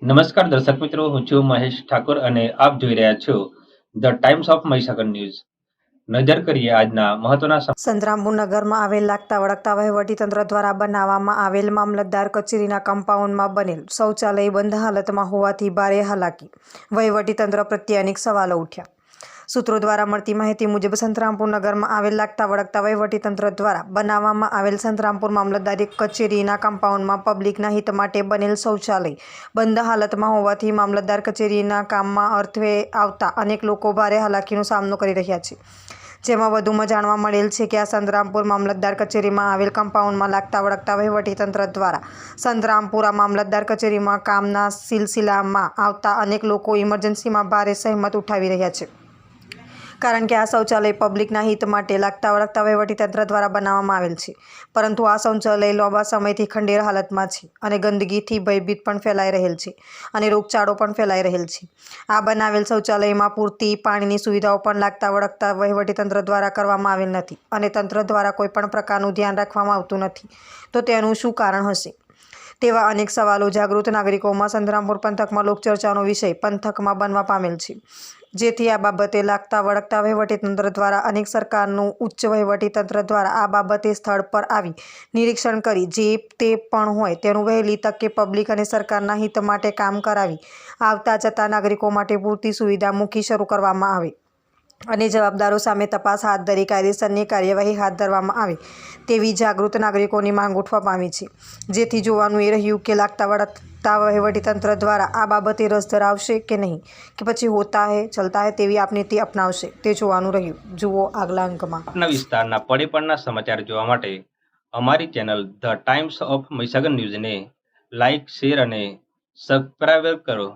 નમસ્કાર દર્શક મિત્રો, હું છું મહેશ ઠાકોર અને આપ જોઈ રહ્યા છો the Times of Mahisagar news. નજર કરીએ આજના મહત્વના સંતરામપુર નગરમાં આવેલ લાગતા વળગતા વહીવટીતંત્ર દ્વારા બનાવવામાં આવેલ મામલતદાર કચેરીના કમ્પાઉન્ડમાં બનેલ શૌચાલય બંધ હાલતમાં હોવાથી ભારે હાલાકી, વહીવટીતંત્ર પ્રત્યે અનેક સવાલો ઉઠ્યા. સૂત્રો દ્વારા મળતી માહિતી મુજબ સંતરામપુર નગરમાં આવેલ લાગતા વળગતા વહીવટીતંત્ર દ્વારા બનાવવામાં આવેલ સંતરામપુર મામલતદારી કચેરીના કમ્પાઉન્ડમાં પબ્લિકના હિત માટે બનેલ શૌચાલય બંધ હાલતમાં હોવાથી મામલતદાર કચેરીના કામમાં અર્થે આવતા અનેક લોકો ભારે હાલાકીનો સામનો કરી રહ્યા છે. જેમાં વધુમાં જાણવા મળેલ છે કે આ સંતરામપુર મામલતદાર કચેરીમાં આવેલ કમ્પાઉન્ડમાં લાગતા વળગતા વહીવટીતંત્ર દ્વારા સંતરામપુરા મામલતદાર કચેરીમાં કામના સિલસિલામાં આવતા અનેક લોકો ઇમરજન્સીમાં ભારે સહેમત ઉઠાવી રહ્યા છે. કારણ કે આ શૌચાલય પબ્લિકના હિત માટે લાગતા વળગતા વહીવટીતંત્ર દ્વારા બનાવવામાં આવેલ છે, પરંતુ આ શૌચાલય લાંબા સમયથી ખંડેર હાલતમાં છે અને ગંદકીથી ભયભીત પણ ફેલાઈ રહેલ છે અને રોગચાળો પણ ફેલાઈ રહેલ છે. આ બનાવેલ શૌચાલયમાં પૂરતી પાણીની સુવિધાઓ પણ લાગતા વળગતા વહીવટીતંત્ર દ્વારા કરવામાં આવેલ નથી અને તંત્ર દ્વારા કોઈ પણ પ્રકારનું ધ્યાન રાખવામાં આવતું નથી. તો તેનું શું કારણ હશે? તેવા અનેક સવાલો જાગૃત નાગરિકોમાં સંતરામપુર પંથકમાં લોકચર્ચાનો વિષય પંથકમાં બનવા પામેલ છે. જેથી આ બાબતે લાગતા વળગતા વહીવટીતંત્ર દ્વારા અનેક સરકારનું ઉચ્ચ વહીવટીતંત્ર દ્વારા આ બાબતે સ્થળ પર આવી નિરીક્ષણ કરી જે તે પણ હોય તેનું વહેલી તકે પબ્લિક અને સરકારના હિત માટે કામ કરાવી આવતા જતા નાગરિકો માટે પૂરતી સુવિધા મૂકી શરૂ કરવામાં આવે અને જવાબદારો સામે તપાસ હાથ ધરી કાયદેસરની કાર્યવાહી હાથ ધરવામાં આવે તેવી જાગૃત નાગરિકોની માંગ ઉઠવા પામી છે. જેથી જોવાનું એ રહ્યું કે લાગતા વળગતા વહીવટીતંત્ર દ્વારા આ બાબતે રસ ધરાવશે કે નહીં, કે પછી હોતા હે ચલતા હે તેવી આપનીતિ અપનાવશે તે જોવાનું રહ્યું. જુઓ આગલા અંકમાં. આપના વિસ્તારના પડે સમાચાર જોવા માટે અમારી channel the Times of Mahisagar ન્યૂઝને લાઇક, શેર અને સબસ્ક્રાઇબ કરો.